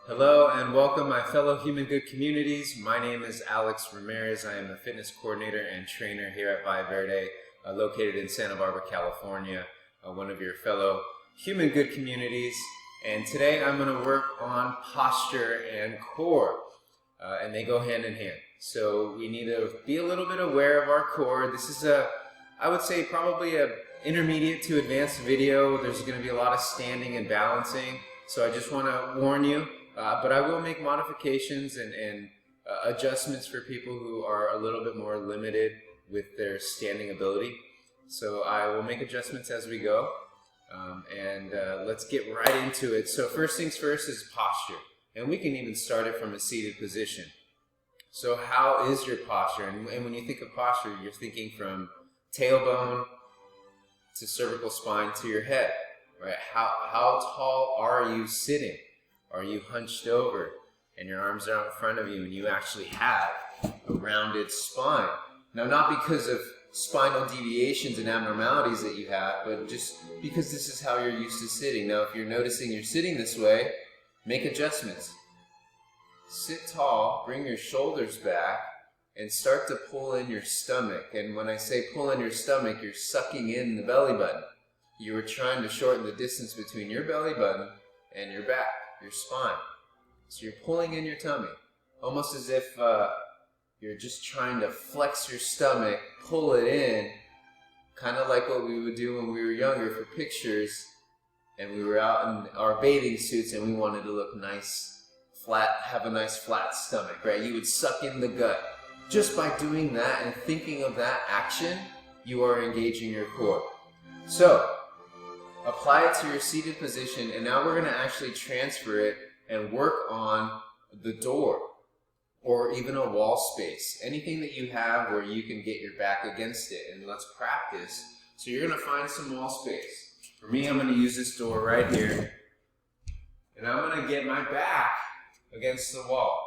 Hello and welcome my fellow Human Good communities. My name is Alex Ramirez. I am the fitness coordinator and trainer here at Viverde, located in Santa Barbara, California, one of your fellow Human Good communities. And today I'm going to work on posture and core, and they go hand in hand. So we need to be a little bit aware of our core. This is I would say probably a intermediate to advanced video. There's going to be a lot of standing and balancing. So I just want to warn you. But I will make modifications and adjustments for people who are a little bit more limited with their standing ability. So I will make adjustments as we go, and let's get right into it. So first things first is posture, and we can even start it from a seated position. So how is your posture? And when you think of posture, you're thinking from tailbone to cervical spine to your head, right? How tall are you sitting? Are you hunched over and your arms are out in front of you and you actually have a rounded spine? Now, not because of spinal deviations and abnormalities that you have, but just because this is how you're used to sitting. Now, if you're noticing you're sitting this way, make adjustments. Sit tall, bring your shoulders back, and start to pull in your stomach. And when I say pull in your stomach, you're sucking in the belly button. You are trying to shorten the distance between your belly button and your back, your spine. So you're pulling in your tummy, almost as if you're just trying to flex your stomach, pull it in, kind of like what we would do when we were younger for pictures, and we were out in our bathing suits and we wanted to look nice, flat, have a nice flat stomach, right? You would suck in the gut. Just by doing that and thinking of that action, you are engaging your core. So apply it to your seated position, and now we're going to actually transfer it and work on the door or even a wall space. Anything that you have where you can get your back against it, and let's practice. So you're going to find some wall space. For me, I'm going to use this door right here, and I'm going to get my back against the wall.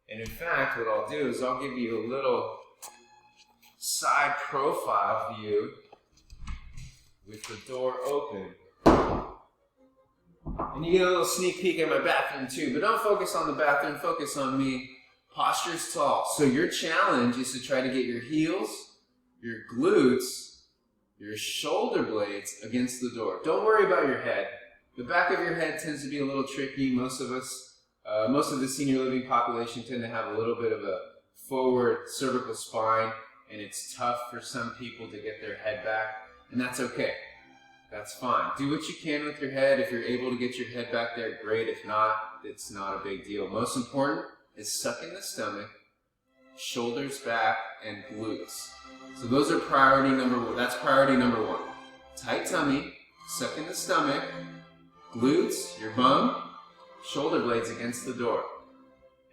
And in fact, what I'll do is I'll give you a little side profile view with the door open. And you get a little sneak peek at my bathroom too, but don't focus on the bathroom, focus on me. Posture's tall. So your challenge is to try to get your heels, your glutes, your shoulder blades against the door. Don't worry about your head. The back of your head tends to be a little tricky. Most of the senior living population tend to have a little bit of a forward cervical spine, and it's tough for some people to get their head back. And that's okay. That's fine. Do what you can with your head. If you're able to get your head back there, great. If not, it's not a big deal. Most important is suck in the stomach, shoulders back, and glutes. So those are priority number one. That's priority number one. Tight tummy, suck in the stomach, glutes, your bum, shoulder blades against the door.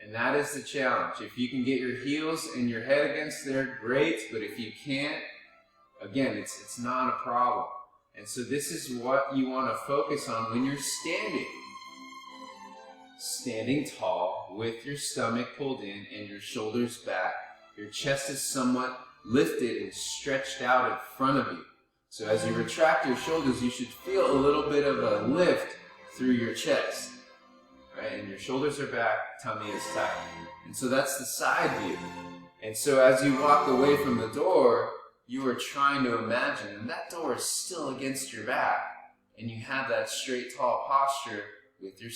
And that is the challenge. If you can get your heels and your head against there, great. But if you can't, again, it's not a problem. And so this is what you want to focus on when you're standing. Standing tall with your stomach pulled in and your shoulders back. Your chest is somewhat lifted and stretched out in front of you. So as you retract your shoulders, you should feel a little bit of a lift through your chest. Right? And your shoulders are back, tummy is tight. And so that's the side view. And so as you walk away from the door, you are trying to imagine, and that door is still against your back, and you have that straight, tall posture with your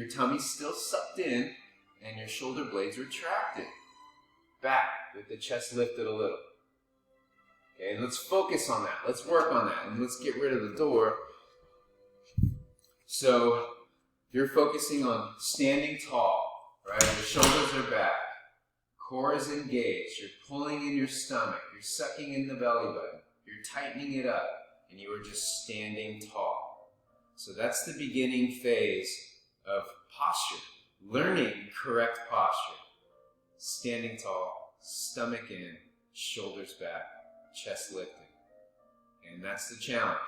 tummy still sucked in, and your shoulder blades retracted. Back with the chest lifted a little. Okay, and let's focus on that. Let's work on that, and let's get rid of the door. So you're focusing on standing tall, right? Your shoulders are back. Core is engaged. You're pulling in your stomach. You're sucking in the belly button. You're tightening it up. And you are just standing tall. So that's the beginning phase of posture. Learning correct posture. Standing tall, stomach in, shoulders back, chest lifting. And that's the challenge.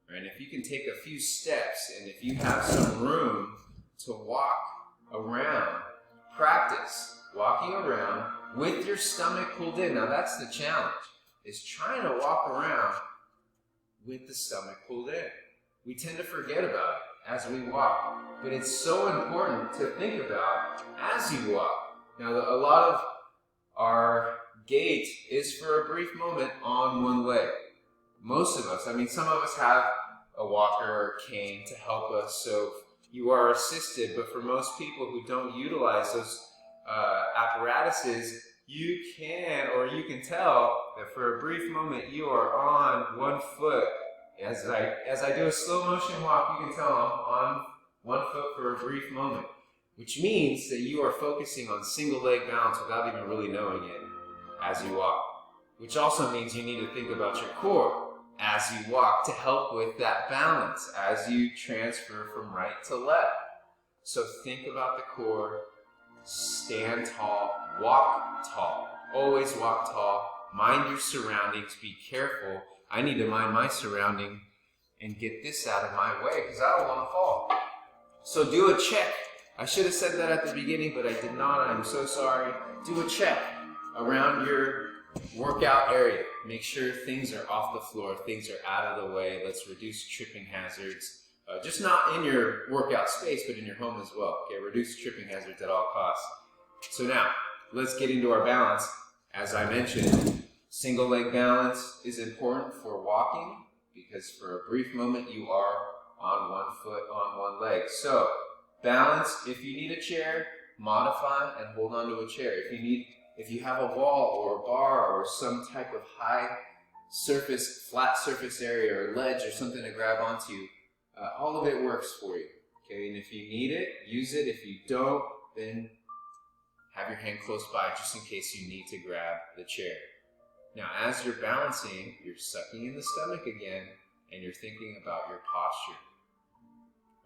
Right? And if you can take a few steps, and if you have some room to walk around, practice walking around with your stomach pulled in. Now that's the challenge, is trying to walk around with the stomach pulled in. We tend to forget about it. as we walk. But it's so important to think about as you walk. Now, a lot of our gait is for a brief moment on one leg. Most of us, some of us have a walker or a cane to help us, so you are assisted, but for most people who don't utilize those apparatuses, you can tell that for a brief moment you are on one foot. As I do a slow motion walk, you can tell I'm on one foot for a brief moment, which means that you are focusing on single leg balance without even really knowing it as you walk. Which also means you need to think about your core as you walk to help with that balance as you transfer from right to left. So think about the core, stand tall, walk tall, always walk tall, mind your surroundings, be careful. I need to mind my surrounding and get this out of my way because I don't want to fall. So do a check. I should have said that at the beginning, but I did not. I'm so sorry. Do a check around your workout area. Make sure things are off the floor, things are out of the way. Let's reduce tripping hazards. Just not in your workout space, but in your home as well. Okay, reduce tripping hazards at all costs. So now, let's get into our balance. As I mentioned, single leg balance is important for walking because for a brief moment you are on one foot, on one leg. So, balance, if you need a chair, modify and hold on to a chair. If you have a wall or a bar or some type of high surface, flat surface area or ledge or something to grab onto, all of it works for you. Okay, and if you need it, use it. If you don't, then have your hand close by just in case you need to grab the chair. Now, as you're balancing, you're sucking in the stomach again, and you're thinking about your posture.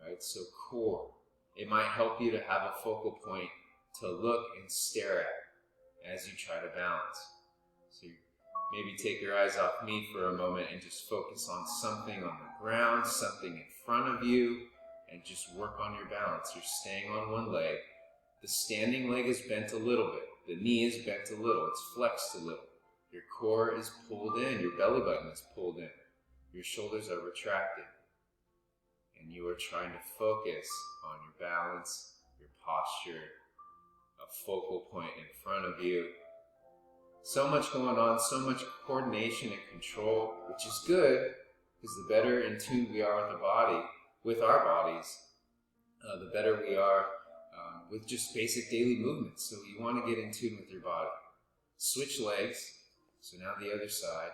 Right? So core. It might help you to have a focal point to look and stare at as you try to balance. So maybe take your eyes off me for a moment and just focus on something on the ground, something in front of you, and just work on your balance. You're staying on one leg. The standing leg is bent a little bit. The knee is bent a little. It's flexed a little. Your core is pulled in. Your belly button is pulled in. Your shoulders are retracted. And you are trying to focus on your balance, your posture, a focal point in front of you. So much going on, so much coordination and control, which is good, because the better in tune we are with the body, with our bodies, the better we are with just basic daily movements. So you want to get in tune with your body. Switch legs. So now the other side.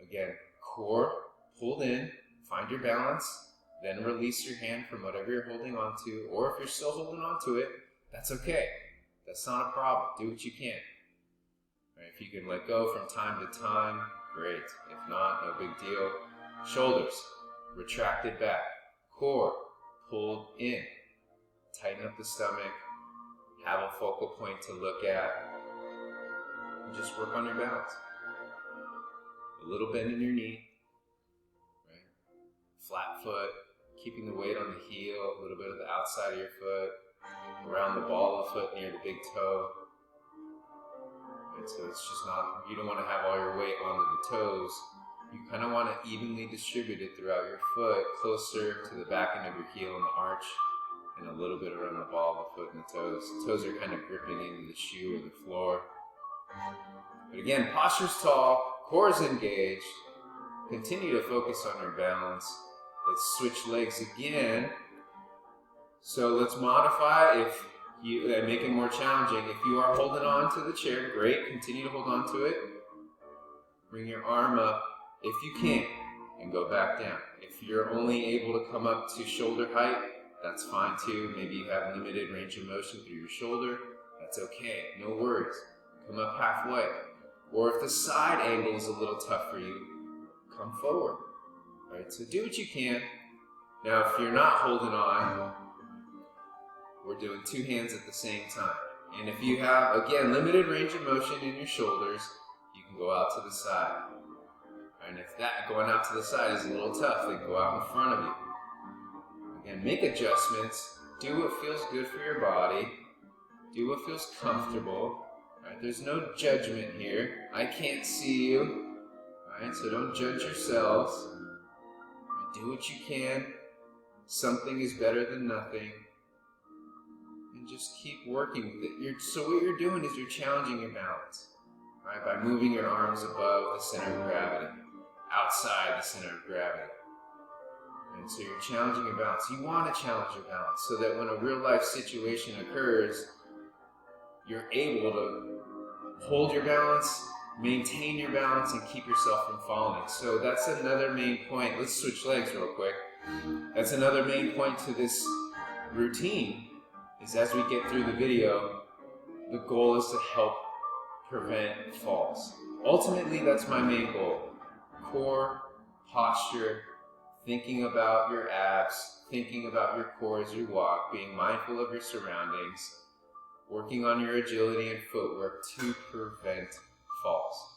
Again, core pulled in, find your balance, then release your hand from whatever you're holding on to, or if you're still holding on to it, that's okay. That's not a problem. Do what you can. Right, if you can let go from time to time, great. If not, no big deal. Shoulders retracted back. Core pulled in. Tighten up the stomach. Have a focal point to look at. And just work on your balance. A little bend in your knee. Right? Flat foot. Keeping the weight on the heel. A little bit of the outside of your foot. Around the ball of the foot near the big toe. Right? So it's just not, you don't want to have all your weight onto the toes. You kind of want to evenly distribute it throughout your foot, closer to the back end of your heel and the arch, and a little bit around the ball of the foot and the toes. The toes are kind of gripping into the shoe or the floor. But again, posture's tall, core is engaged. Continue to focus on your balance. Let's switch legs again. So let's modify if you make it more challenging. If you are holding on to the chair, great. Continue to hold on to it. Bring your arm up if you can and go back down. If you're only able to come up to shoulder height, that's fine too. Maybe you have limited range of motion through your shoulder. That's okay. No worries. Come up halfway. Or if the side angle is a little tough for you, come forward. Right? So do what you can. Now, if you're not holding on, we're doing two hands at the same time. And if you have, again, limited range of motion in your shoulders, you can go out to the side. And if that going out to the side is a little tough, then go out in front of you. Again, make adjustments. Do what feels good for your body. Do what feels comfortable. Right? There's no judgment here. I can't see you. Right? So don't judge yourselves. Do what you can Something is better than nothing. And just keep working with it. So what you're doing is you're challenging your balance, right? By moving your arms above the center of gravity, outside the center of gravity. And so you're challenging your balance. You want to challenge your balance so that when a real life situation occurs, you're able to hold your balance, maintain your balance, and keep yourself from falling. So that's another main point. Let's switch legs real quick. That's another main point to this routine, is as we get through the video, the goal is to help prevent falls. Ultimately, that's my main goal. Core, posture, thinking about your abs, thinking about your core as you walk, being mindful of your surroundings, working on your agility and footwork to prevent falls.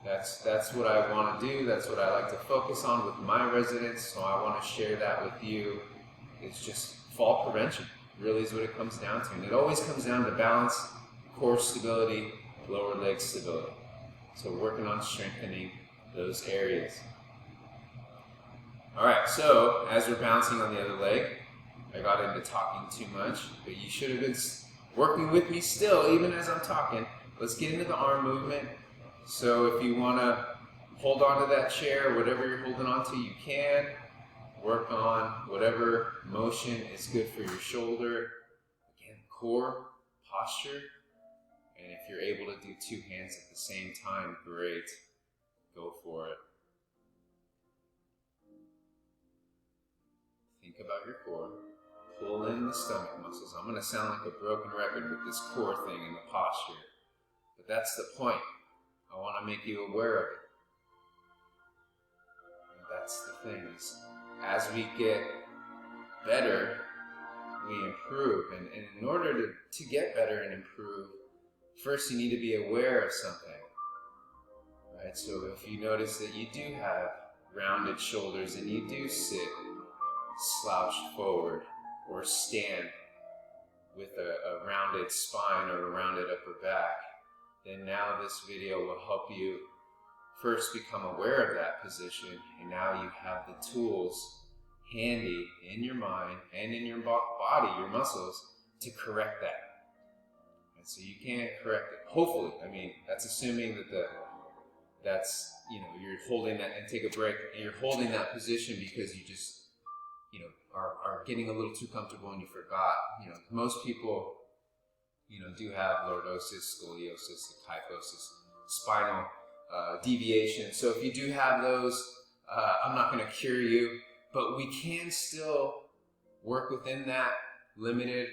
That's what I want to do. That's what I like to focus on with my residents, so I want to share that with you. It's just fall prevention, really is what it comes down to. And it always comes down to balance, core stability, lower leg stability. So working on strengthening those areas. Alright, so as we're bouncing on the other leg, I got into talking too much, but you should have been working with me still, even as I'm talking. Let's get into the arm movement. So if you want to hold on to that chair, whatever you're holding on to, you can. Work on whatever motion is good for your shoulder. Again, core, posture. And if you're able to do two hands at the same time, great. Go for it. Think about your core. Pull in the stomach muscles. I'm going to sound like a broken record with this core thing and the posture. But that's the point. I want to make you aware of it. And that's the thing, is as we get better, we improve. And in order to get better and improve, first you need to be aware of something. Right? So if you notice that you do have rounded shoulders and you do sit slouched forward or stand with a rounded spine or a rounded upper back, then now this video will help you first become aware of that position, and now you have the tools handy in your mind and in your body, your muscles, to correct that. And so you can correct it, hopefully. I mean, that's assuming that you're holding that, and take a break, and you're holding that position because you just are getting a little too comfortable and you forgot. Most people do have lordosis, scoliosis, kyphosis, spinal deviation. So if you do have those, I'm not going to cure you, but we can still work within that limited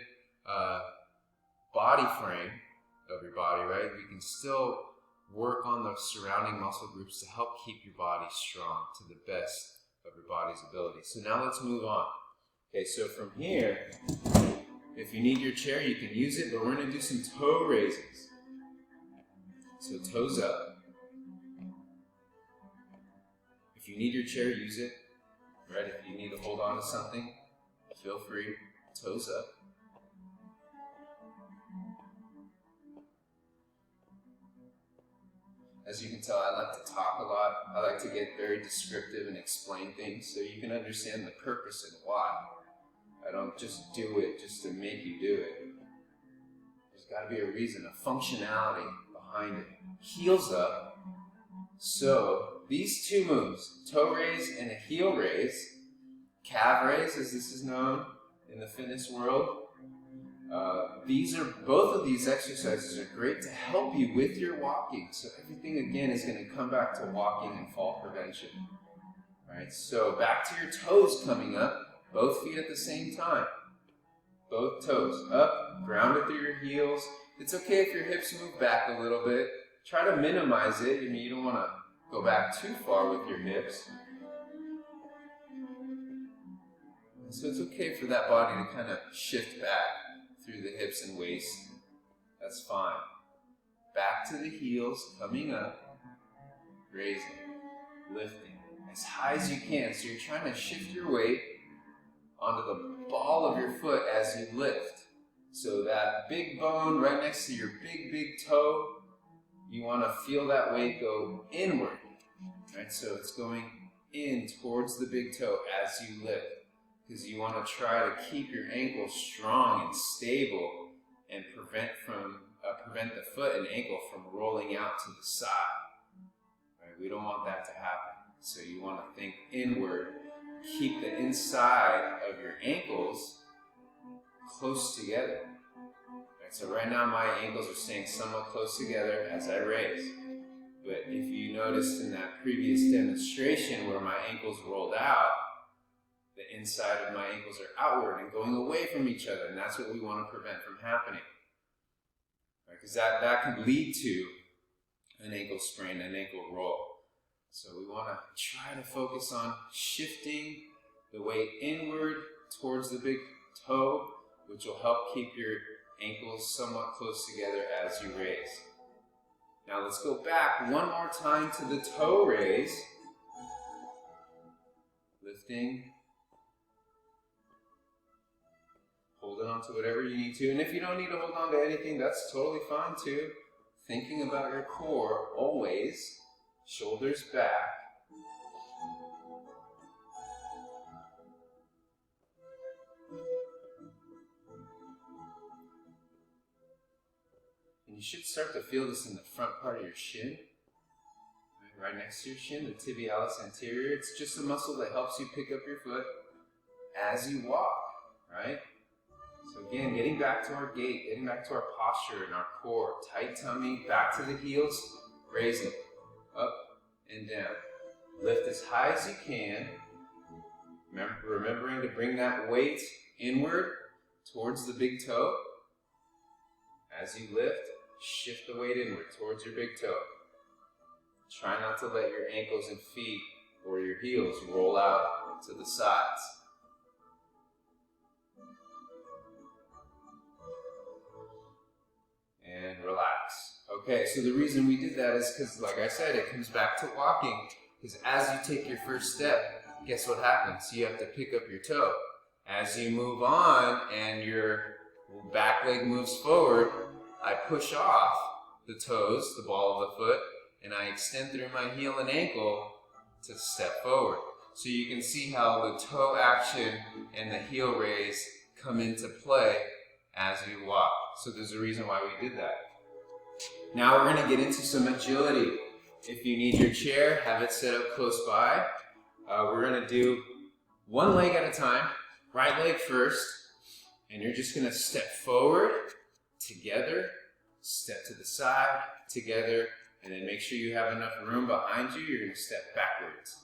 body frame of your body, right? We can still work on those surrounding muscle groups to help keep your body strong to the best of your body's ability. So now let's move on. Okay, so from here, if you need your chair, you can use it, but we're going to do some toe raises. So toes up. If you need your chair, use it. Right? If you need to hold on to something, feel free. Toes up. As you can tell, I like to talk a lot. I like to get very descriptive and explain things so you can understand the purpose and why. I don't just do it just to make you do it. There's got to be a reason, a functionality behind it. Heels up. So these two moves, toe raise and a heel raise, calf raise as this is known in the fitness world, both of these exercises are great to help you with your walking. So everything again is going to come back to walking and fall prevention. Right? So back to your toes coming up. Both feet at the same time. Both toes up, grounded through your heels. It's okay if your hips move back a little bit. Try to minimize it. I mean, you don't want to go back too far with your hips. And so it's okay for that body to kind of shift back through the hips and waist. That's fine. Back to the heels, coming up, raising, lifting as high as you can. So you're trying to shift your weight onto the ball of your foot as you lift. So that big bone right next to your big toe, you want to feel that weight go inward. Right? So it's going in towards the big toe as you lift. because you want to try to keep your ankle strong and stable and prevent the foot and ankle from rolling out to the side. Right? We don't want that to happen. So you want to think inward. Keep the inside of your ankles close together. Right? So right now my ankles are staying somewhat close together as I raise. But if you noticed in that previous demonstration where my ankles rolled out, the inside of my ankles are outward and going away from each other, and that's what we want to prevent from happening. Because that can lead to an ankle sprain, an ankle roll. So we want to try to focus on shifting the weight inward towards the big toe, which will help keep your ankles somewhat close together as you raise. Now let's go back one more time to the toe raise. Lifting. Holding on to whatever you need to. And if you don't need to hold on to anything, that's totally fine too. Thinking about your core always. Shoulders back. And you should start to feel this in the front part of your shin. Right next to your shin, the tibialis anterior. It's just a muscle that helps you pick up your foot as you walk, right? So again, getting back to our gait, getting back to our posture and our core. Tight tummy, back to the heels, raising up and down. Lift as high as you can. Remembering to bring that weight inward towards the big toe. As you lift, shift the weight inward towards your big toe. Try not to let your ankles and feet or your heels roll out to the sides. And relax. Okay, so the reason we did that is because, like I said, it comes back to walking. Because as you take your first step, guess what happens? You have to pick up your toe. As you move on and your back leg moves forward, I push off the toes, the ball of the foot, and I extend through my heel and ankle to step forward. So you can see how the toe action and the heel raise come into play as you walk. So there's a reason why we did that. Now we're going to get into some agility. If you need your chair, have it set up close by. We're going to do one leg at a time. Right leg first. And you're just going to step forward, together, step to the side, together, and then make sure you have enough room behind you. You're going to step backwards.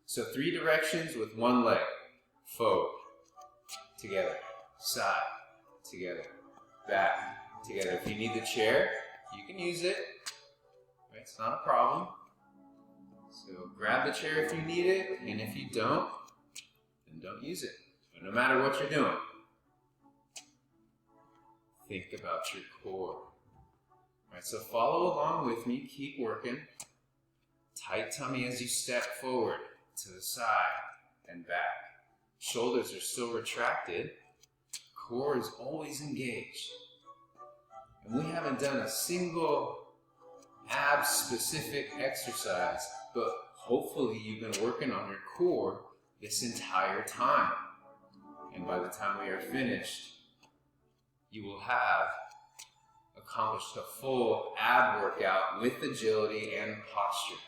So 3 directions with one leg. Forward, together, side, together, back, together. If you need the chair, you can use it. Right? It's not a problem. So grab the chair if you need it, and if you don't, then don't use it. But no matter what you're doing, think about your core. Right, so follow along with me, keep working. Tight tummy as you step forward to the side and back. Shoulders are still retracted. Core is always engaged. And we haven't done a single ab-specific exercise, but hopefully you've been working on your core this entire time. And by the time we are finished, you will have accomplished a full ab workout with agility and posture.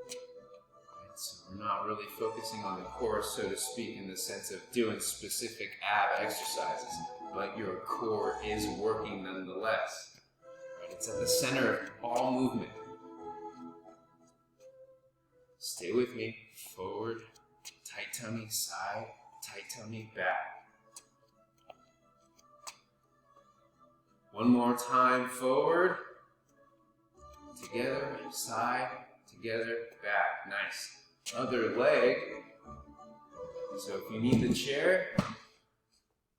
Right, so we're not really focusing on the core, so to speak, in the sense of doing specific ab exercises, but your core is working nonetheless. Right, it's at the center of all movement. Stay with me. Forward, tight tummy, side, tight tummy, back. One more time, forward, together, side, together, back. Nice. Other leg. So if you need the chair,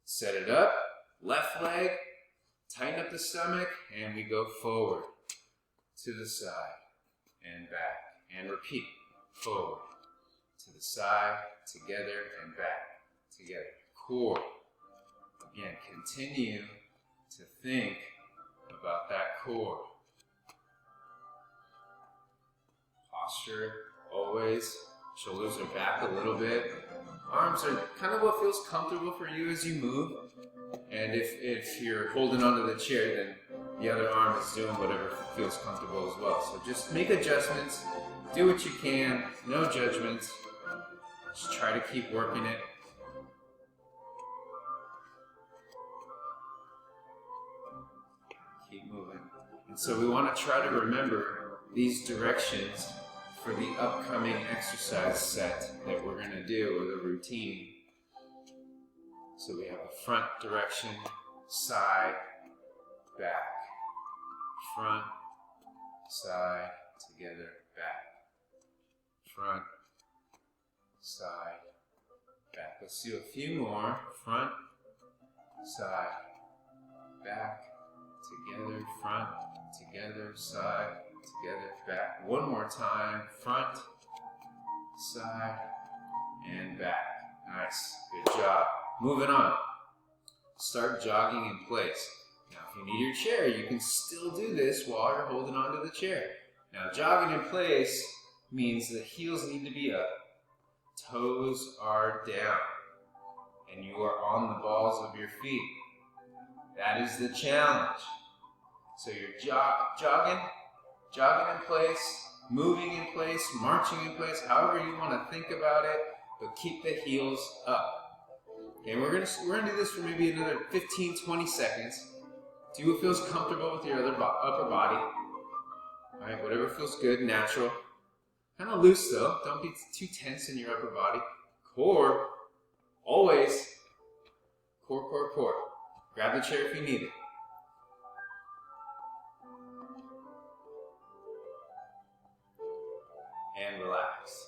set it up. Left leg, tighten up the stomach, and we go forward, to the side, and back. And repeat. Forward, to the side, together, and back. Together. Core. Again, continue to think about that core. Posture, always. Shoulders are back a little bit. arms are kind of what feels comfortable for you as you move. And if you're holding onto the chair, then the other arm is doing whatever feels comfortable as well. So just make adjustments, do what you can, no judgments. Just try to keep working it. Keep moving. And so we want to try to remember these directions for the upcoming exercise set that we're going to do, or the routine. So we have the front direction, side, back, front, side, together, back, front, side, back. Let's do a few more. Front, side, back, together, front, together, side, together, back. One more time. Front, side, and back. Nice. Good job. Moving on. Start jogging in place. Now, if you need your chair, you can still do this while you're holding onto the chair. Now, jogging in place means the heels need to be up, toes are down, and you are on the balls of your feet. That is the challenge. So you're jogging in place, moving in place, marching in place, however you want to think about it, but keep the heels up. Okay, we're gonna do this for maybe another 15, 20 seconds. Do what feels comfortable with your upper body. All right, whatever feels good, natural. Kind of loose though. Don't be too tense in your upper body. Core, always. Core, core, core. Grab the chair if you need it. And relax.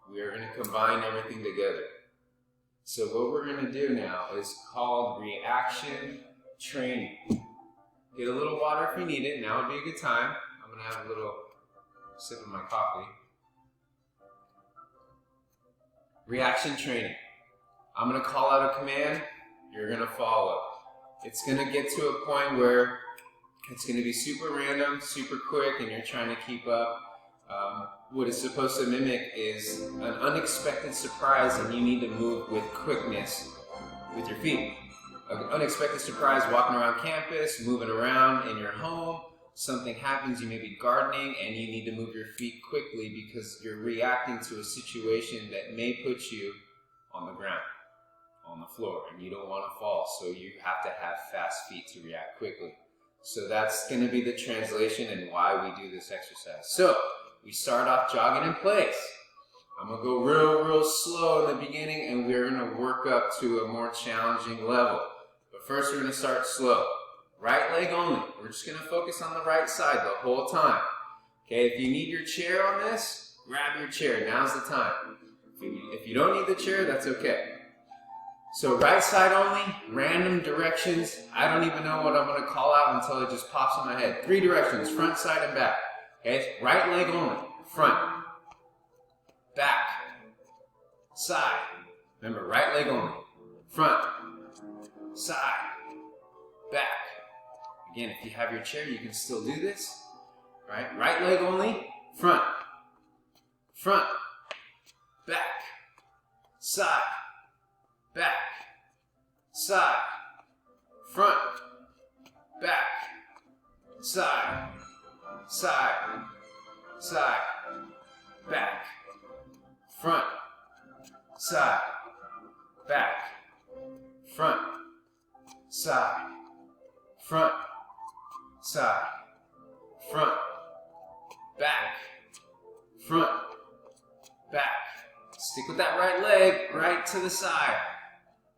We are going to combine everything together. So what we're going to do now is called reaction training. Get a little water if you need it. Now would be a good time. I'm going to have a little sip of my coffee. Reaction training. I'm going to call out a command. You're going to follow. It's going to get to a point where it's going to be super random, super quick, and you're trying to keep up. What it's supposed to mimic is an unexpected surprise, and you need to move with quickness with your feet. An unexpected surprise walking around campus, moving around in your home. Something happens, you may be gardening, and you need to move your feet quickly because you're reacting to a situation that may put you on the ground, on the floor, and you don't want to fall, so you have to have fast feet to react quickly. So that's going to be the translation and why we do this exercise. So we start off jogging in place. I'm going to go real slow in the beginning, and we're going to work up to a more challenging level. But first we're going to start slow. Right leg only. We're just going to focus on the right side the whole time. Okay, if you need your chair on this, grab your chair. Now's the time. If you don't need the chair, that's okay. So right side only, random directions. I don't even know what I'm going to call out until it just pops in my head. 3 directions, front, side, and back. Okay, right leg only, front, back, side. Remember, right leg only, front, side, back. Again, if you have your chair, you can still do this. Right, right leg only, front, back, side, back, side, front, back, side, side, side, back, front, side, back, front, side, front, side, front, back, front, back. Stick with that right leg, right to the side,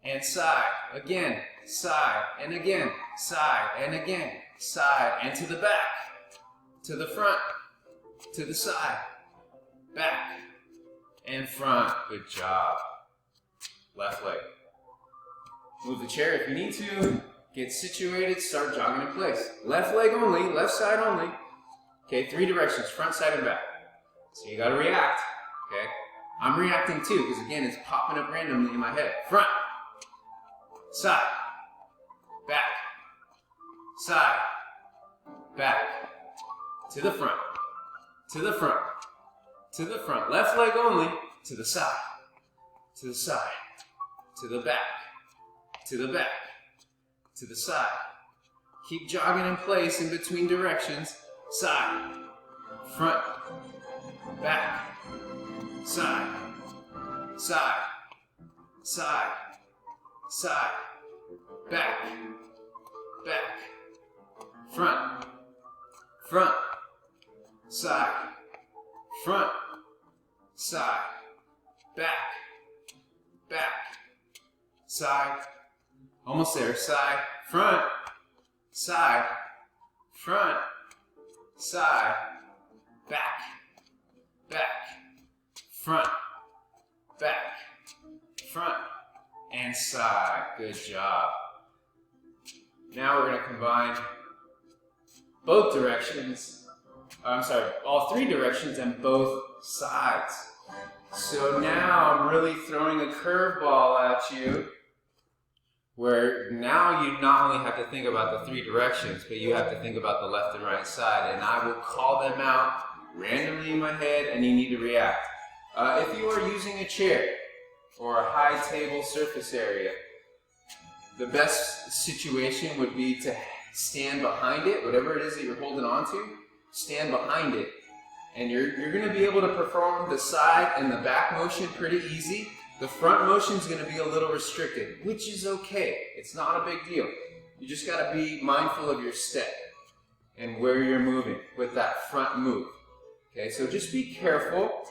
and side, again, side, and again, side, and again, side, and to the back, to the front, to the side, back, and front. Good job. Left leg. Move the chair if you need to. Get situated, start jogging in place. Left leg only, left side only. Okay, 3 directions, front, side, and back. So you gotta react, okay? I'm reacting too, because again, it's popping up randomly in my head. Front, side, back, side, back, to the front, to the front, to the front. Left leg only, to the side, to the side, to the back, to the back, to the side. Keep jogging in place in between directions. Side, front, back, side, side, side, side, back, back, front, front, side, front, side, back, back, side, almost there, side, front, side, front, side, back, back, front, back, front, and side. Good job. Now we're going to combine both directions, all three directions and both sides. So now I'm really throwing a curveball at you, where now you not only have to think about the three directions, but you have to think about the left and right side, and I will call them out randomly in my head, and you need to react. If you are using a chair or a high table surface area, the best situation would be to stand behind it, whatever it is that you're holding on to, stand behind it. And you're going to be able to perform the side and the back motion pretty easy. The front motion is going to be a little restricted, which is okay. It's not a big deal. You just got to be mindful of your step and where you're moving with that front move. Okay, so just be careful,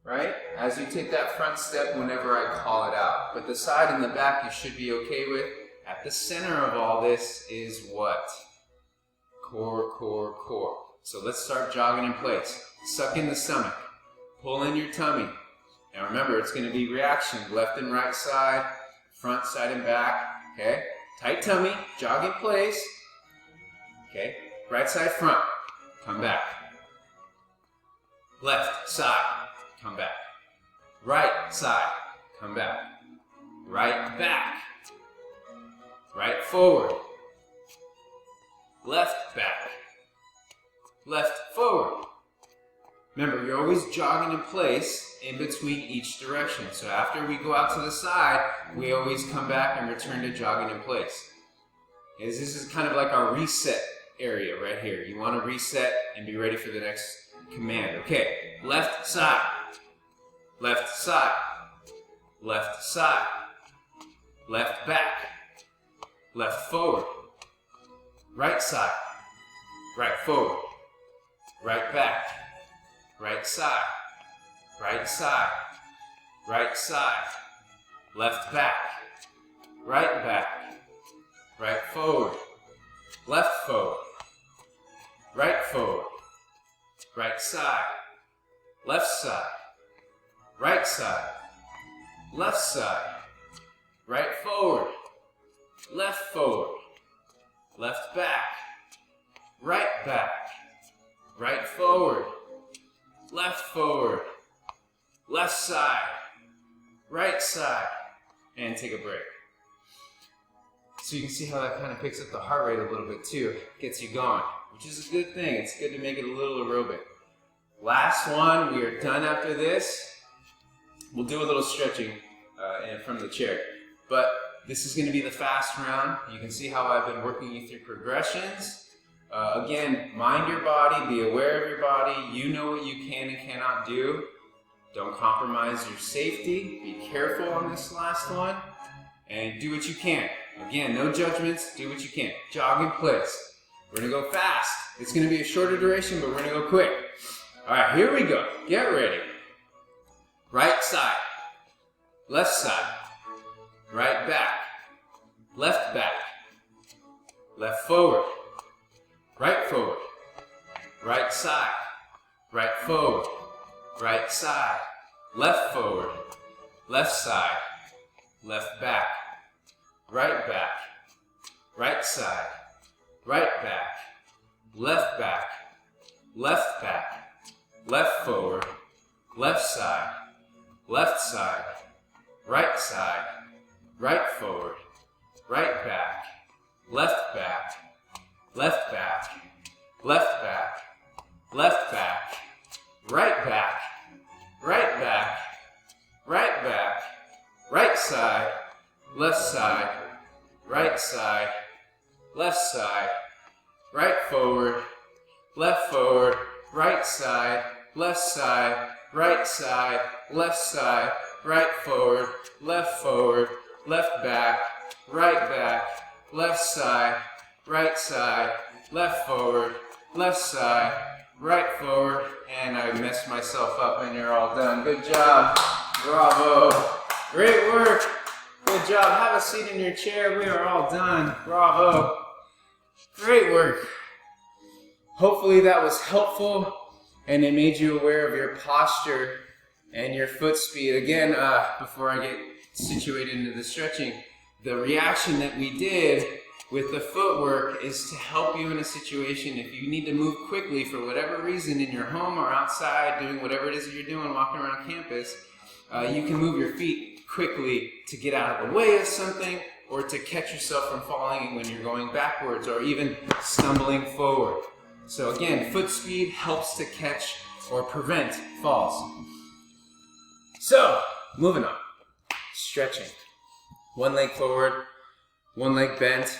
right, as you take that front step whenever I call it out. But the side and the back you should be okay with. At the center of all this is what? Core, core, core. So let's start jogging in place. Suck in the stomach. Pull in your tummy. Now remember, it's going to be reaction. Left and right side, front, side, and back. Okay? Tight tummy. Jog in place. Okay? Right side, front. Come back. Left side. Come back. Right side. Come back. Right back. Right forward. Left back. Left forward. Remember, you're always jogging in place in between each direction. So after we go out to the side, we always come back and return to jogging in place. This is kind of like our reset area right here. You want to reset and be ready for the next command. Okay, left side, left side, left side, left back, left forward, right side, right forward, right back, right side, right side, right side, left back, right forward, left forward, right forward, right side, left side, right side, left side, right forward, left back, right forward, left side, right side, and take a break. So you can see how that kind of picks up the heart rate a little bit too, gets you going, which is a good thing. It's good to make it a little aerobic. Last one, we are done after this. We'll do a little stretching from the chair, but this is going to be the fast round. You can see how I've been working you through progressions. Again, mind your body, be aware of your body. You know what you can and cannot do. Don't compromise your safety. Be careful on this last one, and do what you can. Again, no judgments, do what you can. Jog in place. We're going to go fast. It's going to be a shorter duration, but we're going to go quick. All right, here we go. Get ready. Right side, left side, right back, left forward, right side, right forward, right side, left forward, left side, left back, right side, right back, left forward, left side, right side, right forward, right back, left back, left back, left back, left back, right back, right back, right back, right side, left side, right forward, right side, left side, right side, left side, right forward, left back, left side, right side, left forward, right forward, and I messed myself up and you're all done. Good job. Bravo. Great work. Good job. Have a seat in your chair. We are all done. Bravo. Great work. Hopefully that was helpful and it made you aware of your posture and your foot speed. Again, before I get situated into the stretching, the reaction that we did with the footwork is to help you in a situation if you need to move quickly for whatever reason in your home or outside doing whatever it is that you're doing walking around campus. You can move your feet quickly to get out of the way of something or to catch yourself from falling when you're going backwards or even stumbling forward. So again, foot speed helps to catch or prevent falls. So, moving on. Stretching. One leg forward, one leg bent.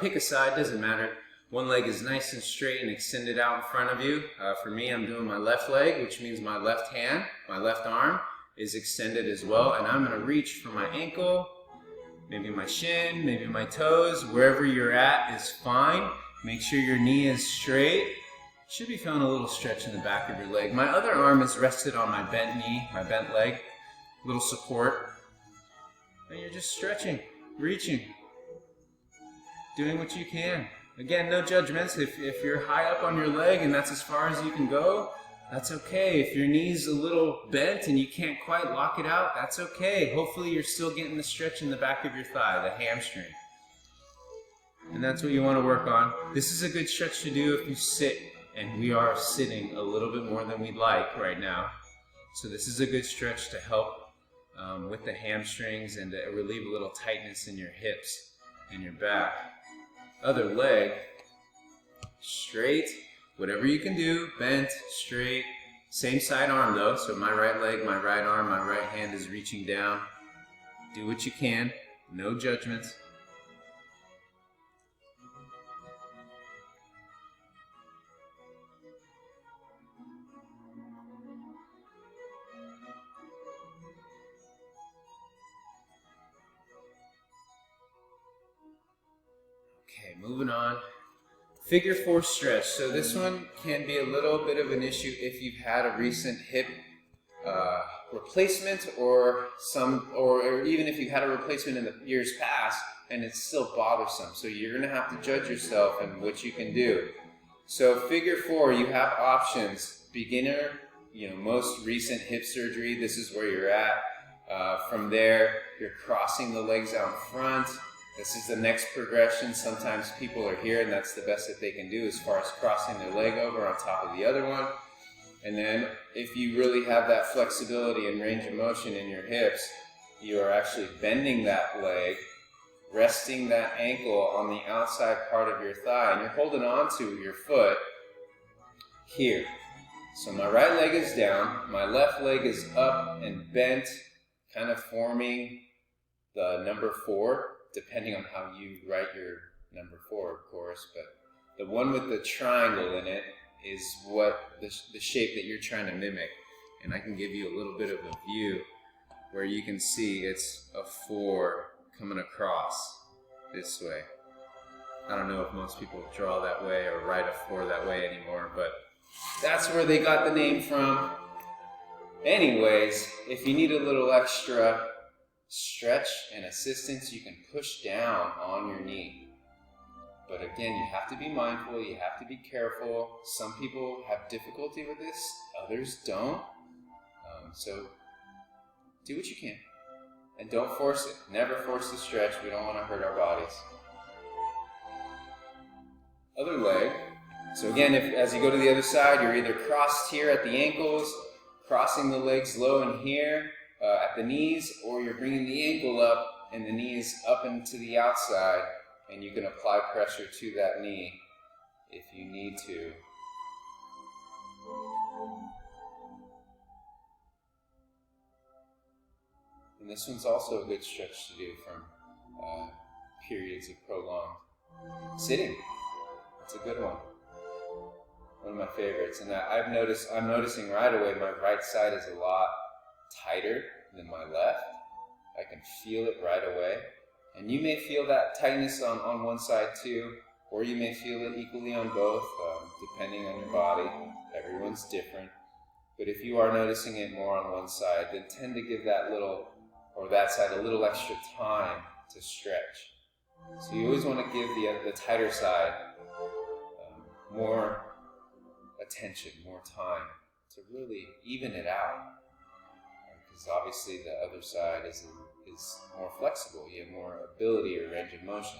Pick a side, doesn't matter. One leg is nice and straight and extended out in front of you. For me, I'm doing my left leg, which means my left hand, my left arm is extended as well. And I'm going to reach for my ankle, maybe my shin, maybe my toes. Wherever you're at is fine. Make sure your knee is straight. Should be feeling a little stretch in the back of your leg. My other arm is rested on my bent knee, my bent leg. Little support. And you're just stretching, reaching, doing what you can. Again, no judgments. If you're high up on your leg and that's as far as you can go, that's okay. If your knee's a little bent and you can't quite lock it out, that's okay. Hopefully you're still getting the stretch in the back of your thigh, the hamstring. And that's what you want to work on. This is a good stretch to do if you sit, and we are sitting a little bit more than we'd like right now. So this is a good stretch to help with the hamstrings and to relieve a little tightness in your hips and your back. Other leg, straight, whatever you can do, bent, straight. Same side arm though, so my right leg, my right arm, my right hand is reaching down. Do what you can, no judgments. Okay, moving on. Figure 4 stretch. So this one can be a little bit of an issue if you've had a recent hip replacement or even if you've had a replacement in the years past and it's still bothersome. So you're going to have to judge yourself and what you can do. So figure 4, you have options. Beginner, most recent hip surgery, this is where you're at. From there, you're crossing the legs out front. This is the next progression. Sometimes people are here and that's the best that they can do as far as crossing their leg over on top of the other one. And then if you really have that flexibility and range of motion in your hips, you are actually bending that leg, resting that ankle on the outside part of your thigh, and you're holding on to your foot here. So my right leg is down, my left leg is up and bent, kind of forming the number 4. Depending on how you write your number 4, of course, but the one with the triangle in it is what the shape that you're trying to mimic. And I can give you a little bit of a view where you can see it's a 4 coming across this way. I don't know if most people draw that way or write a 4 that way anymore, but that's where they got the name from. Anyways, if you need a little extra stretch and assistance, you can push down on your knee. But again, you have to be mindful, you have to be careful. Some people have difficulty with this, others don't. So do what you can. And don't force it. Never force the stretch. We don't want to hurt our bodies. Other leg. So again, as you go to the other side, you're either crossed here at the ankles, crossing the legs low in here, at the knees, or you're bringing the ankle up and the knee is up and to the outside, and you can apply pressure to that knee if you need to. And this one's also a good stretch to do from periods of prolonged sitting. It's a good one. One of my favorites. And I'm noticing right away my right side is a lot tighter than my left. I can feel it right away. And you may feel that tightness on one side too, or you may feel it equally on both, depending on your body. Everyone's different. But if you are noticing it more on one side, then tend to give that side a little extra time to stretch. So you always want to give the tighter side more attention, more time to really even it out. Because obviously the other side is more flexible. You have more ability or range of motion.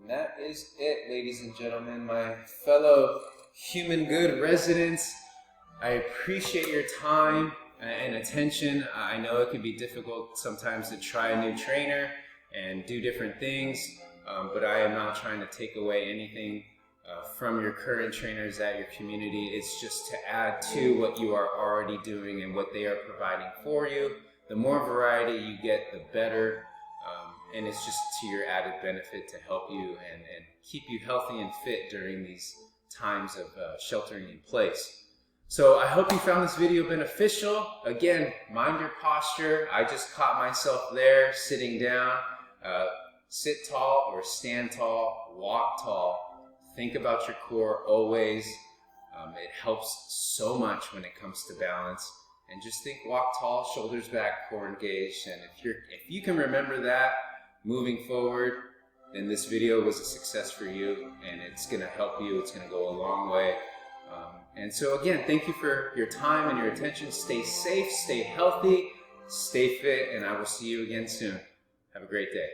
And that is it, ladies and gentlemen, my fellow Human Good residents. I appreciate your time and attention. I know it can be difficult sometimes to try a new trainer and do different things, but I am not trying to take away anything from your current trainers at your community. It's just to add to what you are already doing and what they are providing for you. The more variety you get, the better. And it's just to your added benefit to help you and keep you healthy and fit during these times of sheltering in place. So I hope you found this video beneficial. Again, mind your posture. I just caught myself there, sitting down. Sit tall or stand tall, walk tall. Think about your core always. It helps so much when it comes to balance. And just think walk tall, shoulders back, core engaged. And if you can remember that moving forward, then this video was a success for you, and it's going to help you. It's going to go a long way. And so again, thank you for your time and your attention. Stay safe, stay healthy, stay fit, and I will see you again soon. Have a great day.